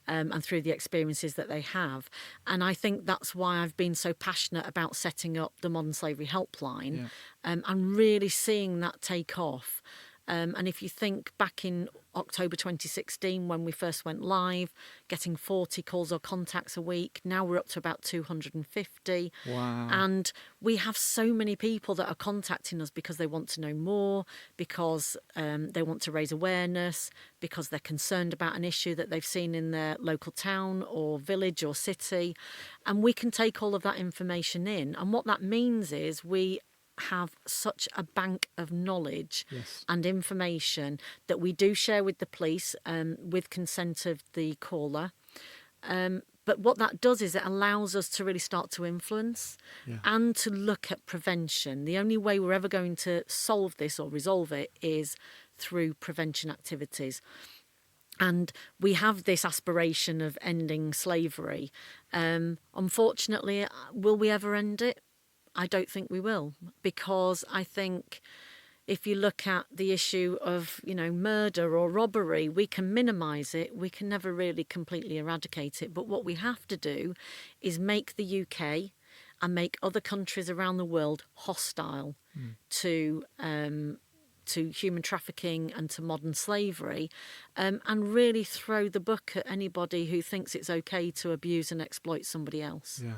and through the experiences that they have. And I think that's why I've been so passionate about setting up the Modern Slavery Helpline and really seeing that take off. And if you think back in October 2016, when we first went live, getting 40 calls or contacts a week, now we're up to about 250. Wow. And we have so many people that are contacting us because they want to know more, because they want to raise awareness, because they're concerned about an issue that they've seen in their local town or village or city. And we can take all of that information in. And what that means is we have such a bank of knowledge and information that we do share with the police with consent of the caller. But what that does is it allows us to really start to influence and to look at prevention. The only way we're ever going to solve this or resolve it is through prevention activities. And we have this aspiration of ending slavery. Unfortunately, will we ever end it? I don't think we will, because I think if you look at the issue of, murder or robbery, we can minimise it. We can never really completely eradicate it. But what we have to do is make the UK and make other countries around the world hostile to human trafficking and to modern slavery, and really throw the book at anybody who thinks it's okay to abuse and exploit somebody else. Yeah.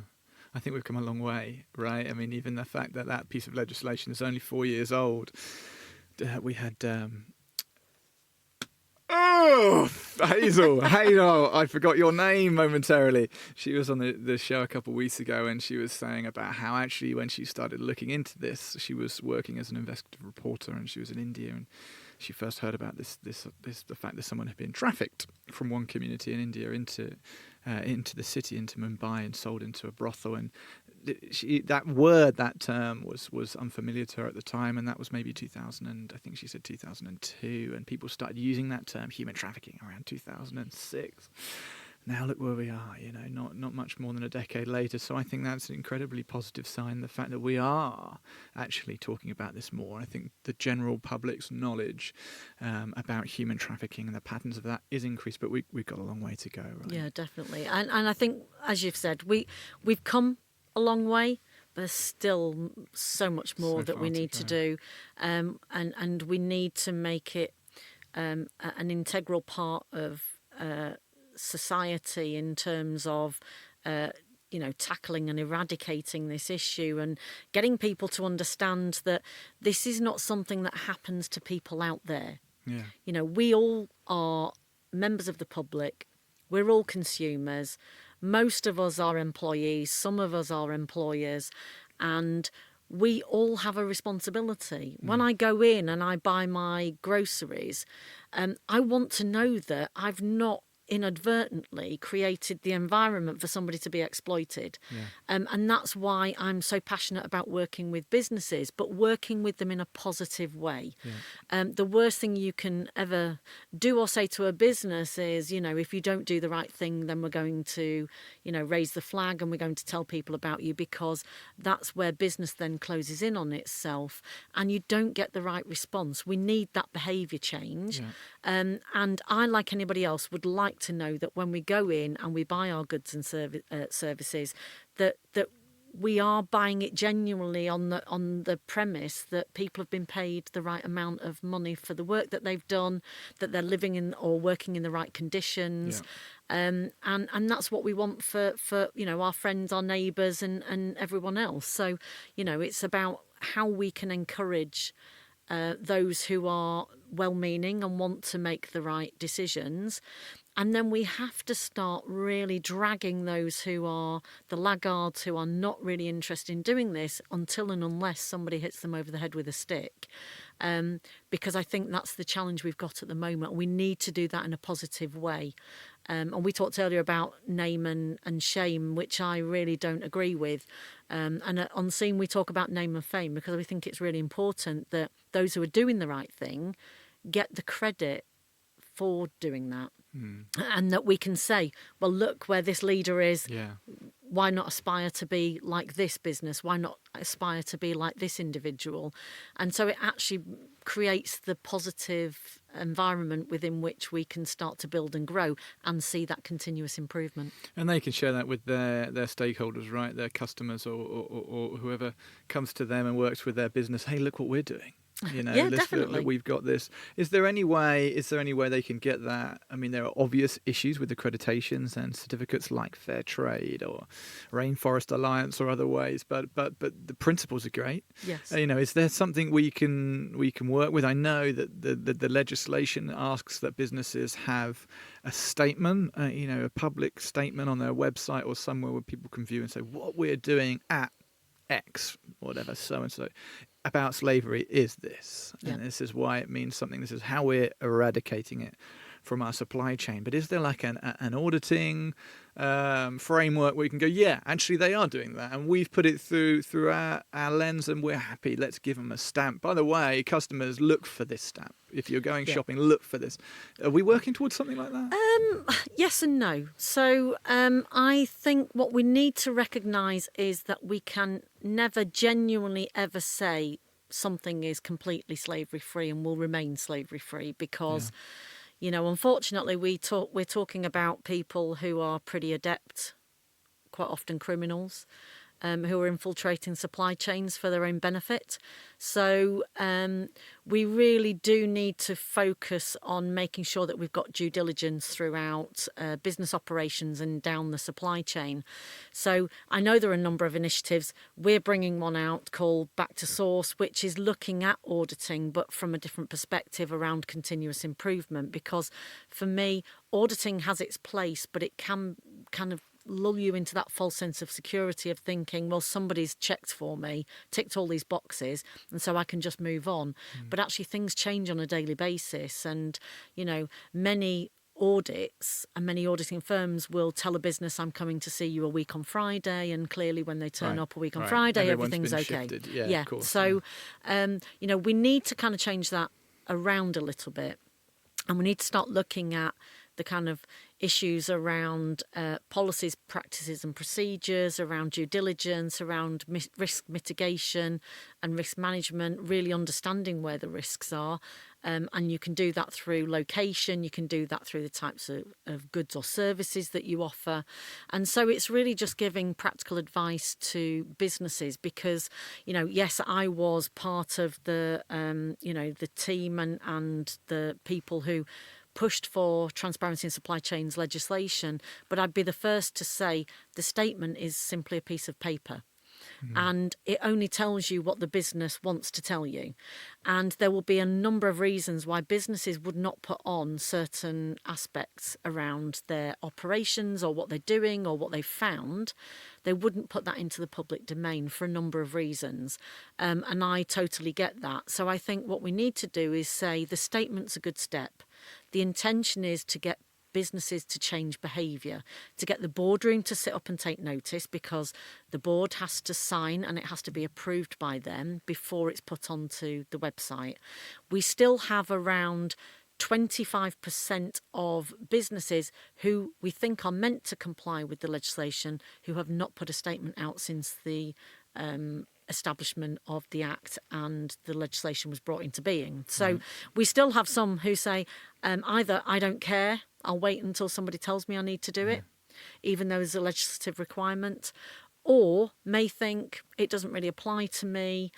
I think we've come a long way, right? I mean, even the fact that piece of legislation is only 4 years old. We had... Hazel, I forgot your name momentarily. She was on the show a couple of weeks ago, and she was saying about how actually when she started looking into this, she was working as an investigative reporter, and she was in India, and she first heard about the fact that someone had been trafficked from one community in India into the city, into Mumbai, and sold into a brothel. And that term was unfamiliar to her at the time, and that was maybe 2000, and I think she said 2002, and people started using that term, human trafficking, around 2006. Now look where we are, not much more than a decade later. So I think that's an incredibly positive sign, the fact that we are actually talking about this more. I think the general public's knowledge about human trafficking and the patterns of that is increased, but we've got a long way to go. Right? Yeah, definitely. And I think, as you've said, we've come a long way, but there's still so much more that we need to do. And we need to make it an integral part of society in terms of tackling and eradicating this issue and getting people to understand that this is not something that happens to people out there. Yeah. We all are members of the public. We're all consumers. Most of us are employees. Some of us are employers. And we all have a responsibility. When I go in and I buy my groceries, I want to know that I've not inadvertently created the environment for somebody to be exploited. And that's why I'm so passionate about working with businesses, but working with them in a positive way. The worst thing you can ever do or say to a business is, if you don't do the right thing, then we're going to, raise the flag and we're going to tell people about you, because that's where business then closes in on itself and you don't get the right response. We need that behaviour change. And I, like anybody else, would like to know that when we go in and we buy our goods and services, that we are buying it genuinely on the premise that people have been paid the right amount of money for the work that they've done, that they're living in or working in the right conditions. And that's what we want for our friends, our neighbours and everyone else. So, it's about how we can encourage those who are well-meaning and want to make the right decisions. And then we have to start really dragging those who are the laggards, who are not really interested in doing this, until and unless somebody hits them over the head with a stick. Because I think that's the challenge we've got at the moment. We need to do that in a positive way. And we talked earlier about name and shame, which I really don't agree with. And on Scene, we talk about name and fame, because we think it's really important that those who are doing the right thing get the credit for doing that. And that we can say, well, look where this leader is. Why not aspire to be like this business? Why not aspire to be like this individual? And so it actually creates the positive environment within which we can start to build and grow and see that continuous improvement. And they can share that with their stakeholders, right? Their customers or whoever comes to them and works with their business. Hey, look what we're doing. Definitely. We've got this. Is there any way they can get that? I mean, there are obvious issues with accreditations and certificates like Fair Trade or Rainforest Alliance or other ways, but the principles are great. Yes. Is there something we can work with? I know that the legislation asks that businesses have a statement, a public statement on their website or somewhere where people can view and say what we're doing at X, whatever, so and so, about slavery is this, and this is why it means something. This is how we're eradicating it from our supply chain. But is there like an auditing framework where you can go, yeah, actually they are doing that, and we've put it through our lens, and we're happy. Let's give them a stamp. By the way, customers, look for this stamp. If you're going shopping, look for this. Are we working towards something like that? Yes and no. So I think what we need to recognise is that we can never genuinely ever say something is completely slavery free and will remain slavery free, because unfortunately we're talking about people who are pretty adept, quite often criminals, who are infiltrating supply chains for their own benefit. So we really do need to focus on making sure that we've got due diligence throughout business operations and down the supply chain. So I know there are a number of initiatives. We're bringing one out called Back to Source, which is looking at auditing, but from a different perspective around continuous improvement. Because for me, auditing has its place, but it can kind of lull you into that false sense of security of thinking, well, somebody's checked for me, ticked all these boxes, and so I can just move on. But actually things change on a daily basis, and many audits and many auditing firms will tell a business, I'm coming to see you a week on Friday, and clearly when they turn up a week on Friday, everything's okay. Of course, so we need to kind of change that around a little bit, and we need to start looking at the kind of issues around policies, practices and procedures, around due diligence, around risk mitigation and risk management, really understanding where the risks are. And you can do that through location, you can do that through the types of goods or services that you offer. And so it's really just giving practical advice to businesses, because, yes, I was part of the, the team and the people who pushed for transparency in supply chains legislation, but I'd be the first to say the statement is simply a piece of paper. And it only tells you what the business wants to tell you. And there will be a number of reasons why businesses would not put on certain aspects around their operations or what they're doing or what they've found. They wouldn't put that into the public domain for a number of reasons. And I totally get that. So I think what we need to do is say the statement's a good step. The intention is to get businesses to change behaviour, to get the boardroom to sit up and take notice, because the board has to sign and it has to be approved by them before it's put onto the website. We still have around 25% of businesses who we think are meant to comply with the legislation who have not put a statement out since the establishment of the Act and the legislation was brought into being. So we still have some who say either I don't care, I'll wait until somebody tells me I need to do it, even though there's a legislative requirement, or may think it doesn't really apply to me,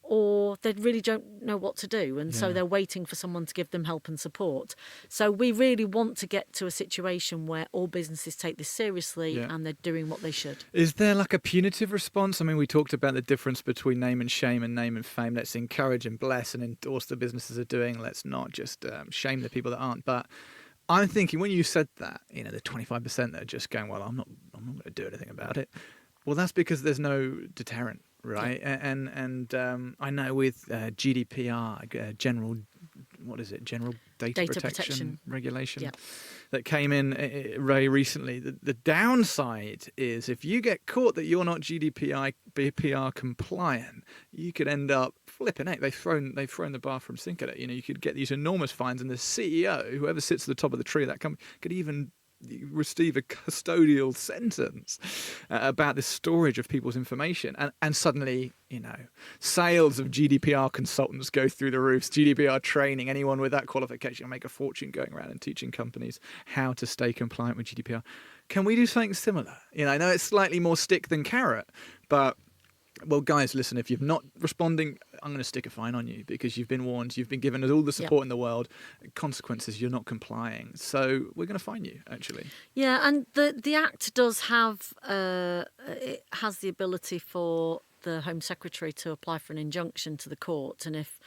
or they really don't know what to do, and so they're waiting for someone to give them help and support. So we really want to get to a situation where all businesses take this seriously and they're doing what they should. Is there like a punitive response? I mean, we talked about the difference between name and shame and name and fame. Let's encourage and bless and endorse the businesses are doing. Let's not just shame the people that aren't. But I'm thinking when you said that, the 25% that are just going, well, I'm not going to do anything about it. Well, that's because there's no deterrent, right? Yeah. And I know with GDPR, General Data Protection Regulation that came in very recently. The downside is if you get caught that you're not GDPR compliant, you could end up flipping out. They've thrown the bathroom sink at it. You could get these enormous fines, and the CEO, whoever sits at the top of the tree of that company, could even receive a custodial sentence about the storage of people's information, and suddenly sales of GDPR consultants go through the roofs. GDPR training, anyone with that qualification will make a fortune going around and teaching companies how to stay compliant with GDPR. Can we do something similar? I know it's slightly more stick than carrot, but well, guys, listen, if you're not responding, I'm going to stick a fine on you because you've been warned, you've been given all the support in the world. Consequences, you're not complying. So we're going to fine you, actually. Yeah, and the Act does have, it has the ability for the Home Secretary to apply for an injunction to the court. And if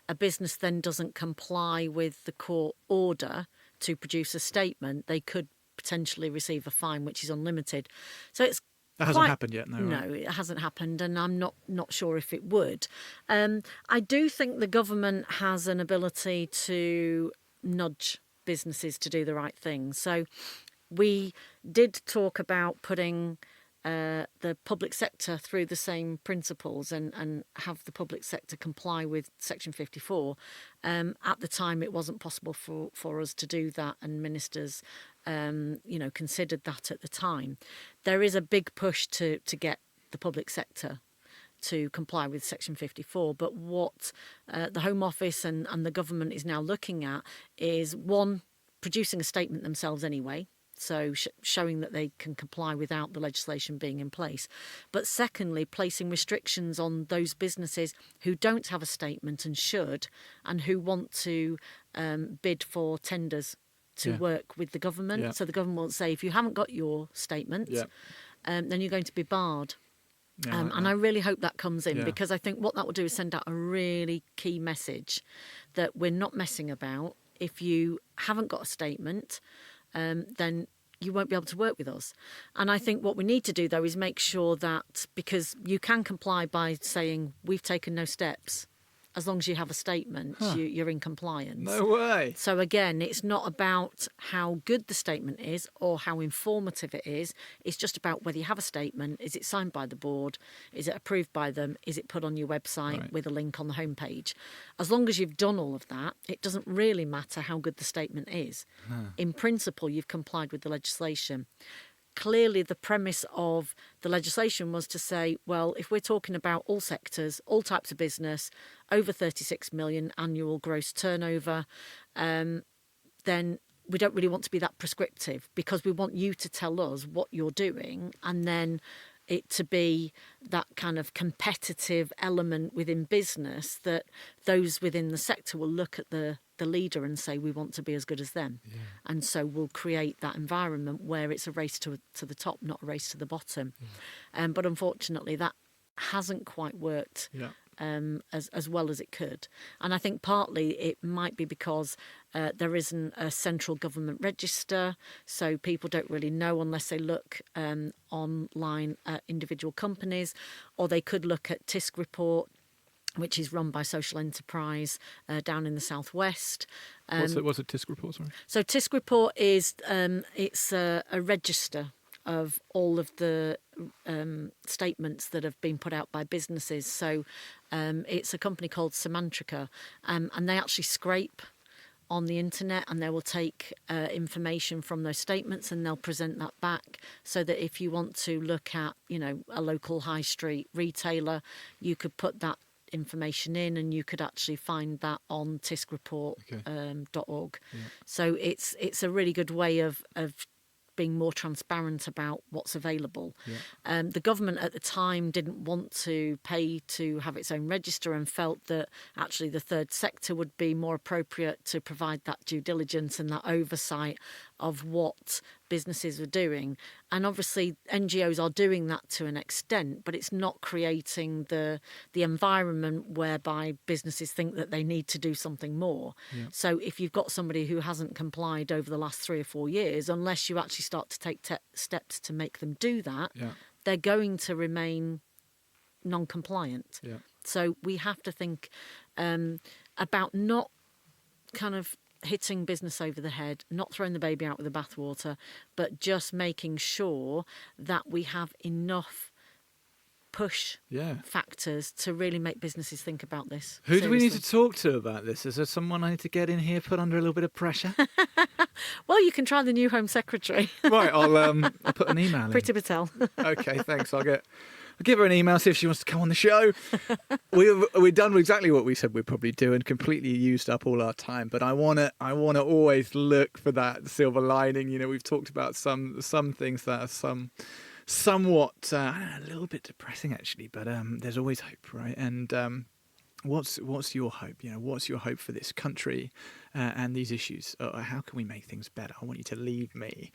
a business then doesn't comply with the court order to produce a statement, they could potentially receive a fine, which is unlimited. So it's that hasn't happened yet, no? Right? No, it hasn't happened, and I'm not sure if it would. I do think the government has an ability to nudge businesses to do the right thing. So we did talk about putting the public sector through the same principles and have the public sector comply with Section 54. At the time, it wasn't possible for us to do that, and ministers considered that at the time. There is a big push to get the public sector to comply with Section 54. But what the Home Office and the government is now looking at is, one, producing a statement themselves anyway, so showing that they can comply without the legislation being in place. But secondly, placing restrictions on those businesses who don't have a statement and should, and who want to bid for tenders to work with the government. Yeah. So the government will say, if you haven't got your statement, then you're going to be barred. And I really hope that comes in, because I think what that will do is send out a really key message that we're not messing about. If you haven't got a statement, then you won't be able to work with us. And I think what we need to do, though, is make sure that, because you can comply by saying we've taken no steps, as long as you have a statement, you're in compliance. No way. So again, it's not about how good the statement is or how informative it is. It's just about whether you have a statement. Is it signed by the board? Is it approved by them? Is it put on your website with a link on the homepage? As long as you've done all of that, it doesn't really matter how good the statement is. In principle, you've complied with the legislation. Clearly, the premise of the legislation was to say, well, if we're talking about all sectors, all types of business, over 36 million annual gross turnover, then we don't really want to be that prescriptive, because we want you to tell us what you're doing, and then it to be that kind of competitive element within business, that those within the sector will look at the leader and say, we want to be as good as them. Yeah. And so we'll create that environment where it's a race to the top, not a race to the bottom. But unfortunately, that hasn't quite worked as well as it could. And I think partly it might be because there isn't a central government register, so people don't really know unless they look online at individual companies, or they could look at TISC report, which is run by Social Enterprise down in the southwest. What's a TISC report? Sorry. So TISC report is it's a register of all of the statements that have been put out by businesses. So it's a company called Semantrica, and they actually scrape on the internet, and they will take information from those statements and they'll present that back, so that if you want to look at, a local high street retailer, you could put that information in and you could actually find that on tiscreport.org. So it's a really good way of being more transparent about what's available. The government at the time didn't want to pay to have its own register and felt that actually the third sector would be more appropriate to provide that due diligence and that oversight of what businesses are doing. And obviously NGOs are doing that to an extent, but it's not creating the environment whereby businesses think that they need to do something more. So if you've got somebody who hasn't complied over the last 3 or 4 years, unless you actually start to take steps to make them do that, they're going to remain non-compliant. So we have to think about not kind of hitting business over the head, not throwing the baby out with the bathwater, but just making sure that we have enough push factors to really make businesses think about this. Who do we need to talk to about this? Is there someone I need to get in here, put under a little bit of pressure? Well, you can try the new Home Secretary. Right, I'll put an email in. Priti Patel. Okay, thanks. I'll give her an email, see if she wants to come on the show. We've done exactly what we said we'd probably do and completely used up all our time. But I wanna always look for that silver lining. We've talked about some things that are somewhat a little bit depressing actually, but there's always hope, right? And what's your hope? What's your hope for this country and these issues? How can we make things better? I want you to leave me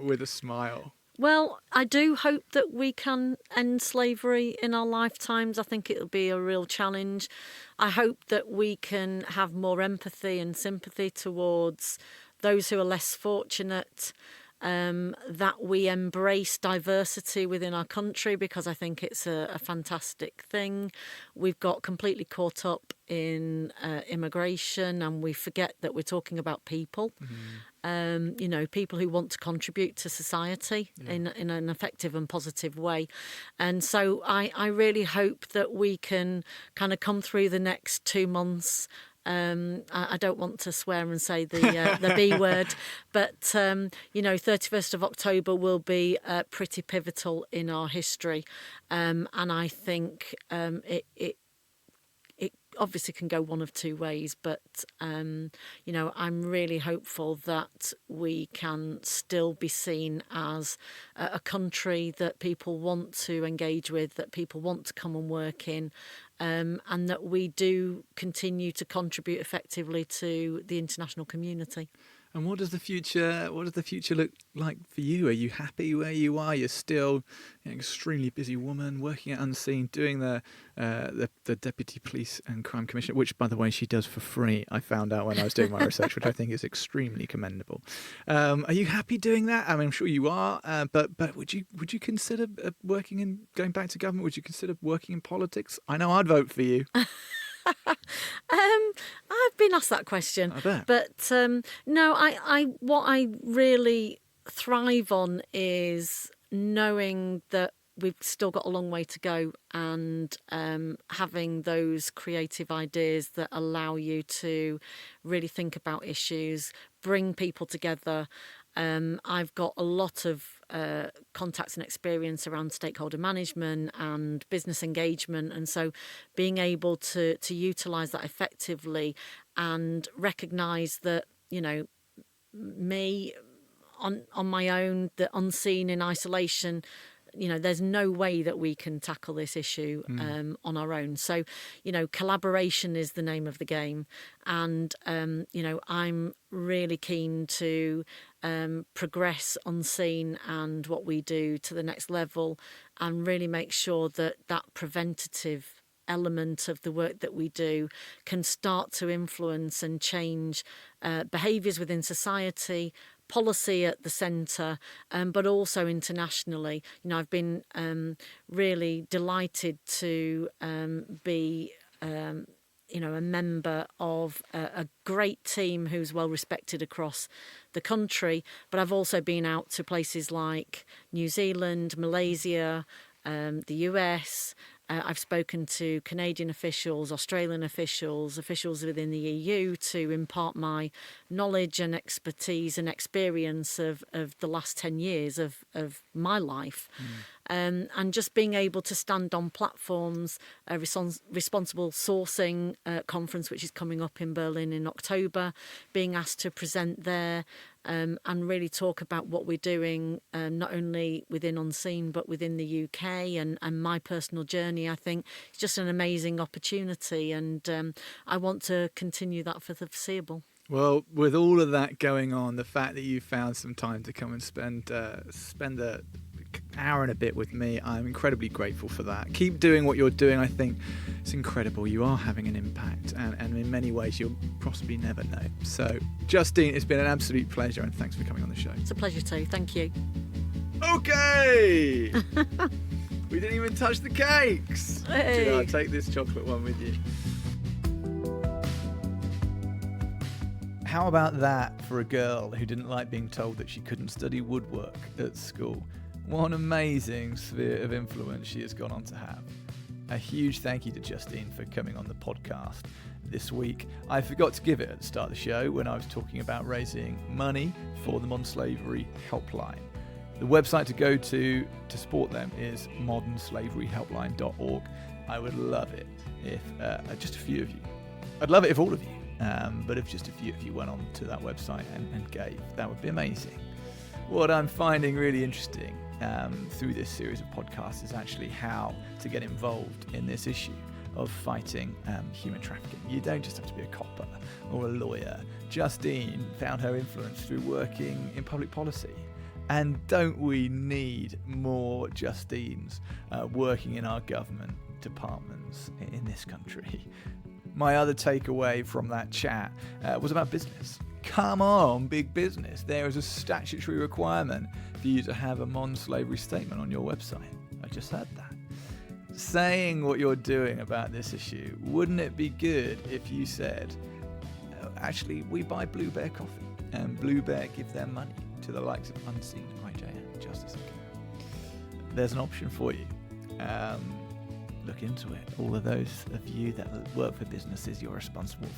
with a smile. Well, I do hope that we can end slavery in our lifetimes. I think it'll be a real challenge. I hope that we can have more empathy and sympathy towards those who are less fortunate, that we embrace diversity within our country, because I think it's a fantastic thing. We've got completely caught up in immigration, and we forget that we're talking about people. People who want to contribute to society in an effective and positive way. And so I really hope that we can kind of come through the next 2 months. I don't want to swear and say the B word, but 31st of October will be pretty pivotal in our history, and I think it obviously can go one of two ways, but I'm really hopeful that we can still be seen as a country that people want to engage with, that people want to come and work in, and that we do continue to contribute effectively to the international community. And what does the future look like for you? Are you happy where you are? You're still an extremely busy woman, working at Unseen, doing the Deputy Police and Crime Commissioner, which, by the way, she does for free. I found out when I was doing my research, which I think is extremely commendable. Are you happy doing that? I mean, I'm sure you are. But would you consider going back to government? Would you consider working in politics? I know I'd vote for you. I've been asked that question. I bet. But no, what I really thrive on is knowing that we've still got a long way to go, and having those creative ideas that allow you to really think about issues, bring people together. I've got a lot of contacts and experience around stakeholder management and business engagement, and so being able to utilise that effectively and recognise that me on my own, the Unseen in isolation, there's no way that we can tackle this issue on our own. So, collaboration is the name of the game. And, I'm really keen to progress Unseen and what we do to the next level, and really make sure that preventative element of the work that we do can start to influence and change behaviours within society, policy at the centre, but also internationally. I've been really delighted to be a member of a great team who's well respected across the country, but I've also been out to places like New Zealand, Malaysia, the US. I've spoken to Canadian officials, Australian officials within the EU to impart my knowledge and expertise and experience of the last 10 years of my life. And just being able to stand on platforms, a responsible sourcing conference, which is coming up in Berlin in October, being asked to present there and really talk about what we're doing, not only within Unseen, but within the UK and my personal journey. I think it's just an amazing opportunity, and I want to continue that for the foreseeable. Well, with all of that going on, the fact that you found some time to come and spend the hour and a bit with me, I'm incredibly grateful for that. Keep doing what you're doing. I think it's incredible. You are having an impact, and in many ways you'll possibly never know. So, Justine, it's been an absolute pleasure, and thanks for coming on the show. It's a pleasure too. Thank you. Okay. We didn't even touch the cakes. Hey. I'll take this chocolate one with you. How about that for a girl who didn't like being told that she couldn't study woodwork at school? What an amazing sphere of influence she has gone on to have. A huge thank you to Justine for coming on the podcast this week. I forgot to give it at the start of the show when I was talking about raising money for the Modern Slavery Helpline. The website to go to support them is modernslaveryhelpline.org. I would love it if just a few of you, I'd love it if all of you, but if just a few of you went on to that website and gave, that would be amazing. What I'm finding really interesting through this series of podcasts is actually how to get involved in this issue of fighting human trafficking. You don't just have to be a copper or a lawyer. Justine found her influence through working in public policy. And don't we need more Justines working in our government departments in this country? My other takeaway from that chat was about business. Come on, big business. There is a statutory requirement for you to have a modern slavery statement on your website. I just heard that. Saying what you're doing about this issue, wouldn't it be good if you said, actually, we buy Blue Bear coffee, and Blue Bear give their money to the likes of Unseen, IJN, Justice and Currell. There's an option for you. Look into it. All of those of you that work for businesses, you're responsible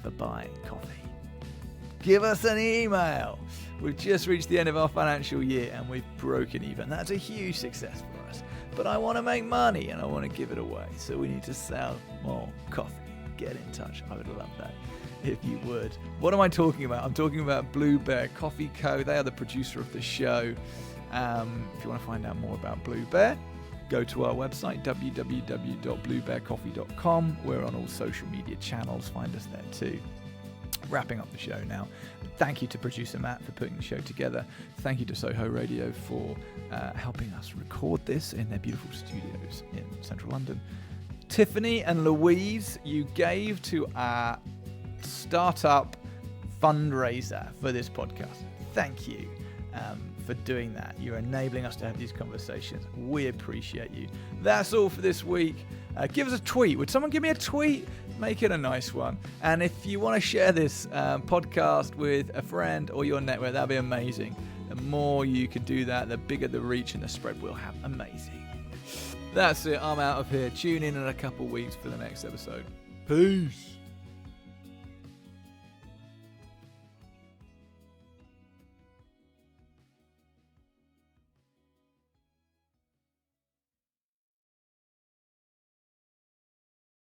for buying coffee. Give us an email. We've just reached the end of our financial year and we've broken even. That's a huge success for us. But I want to make money and I want to give it away. So we need to sell more coffee. Get in touch. I would love that if you would. What am I talking about? I'm talking about Blue Bear Coffee Co. They are the producer of the show. If you want to find out more about Blue Bear, go to our website, www.bluebearcoffee.com. We're on all social media channels. Find us there too. Wrapping up the show now. Thank you to producer Matt for putting the show together. Thank you to Soho Radio for helping us record this in their beautiful studios in central London. Tiffany and Louise, you gave to our startup fundraiser for this podcast. Thank you for doing that. You're enabling us to have these conversations. We appreciate you. That's all for this week. Give us a tweet. Would someone give me a tweet? Make it a nice one. And if you want to share this podcast with a friend or your network, that'd be amazing. The more you can do that, the bigger the reach and the spread we'll have. Amazing. That's it. I'm out of here. Tune in a couple weeks for the next episode. Peace.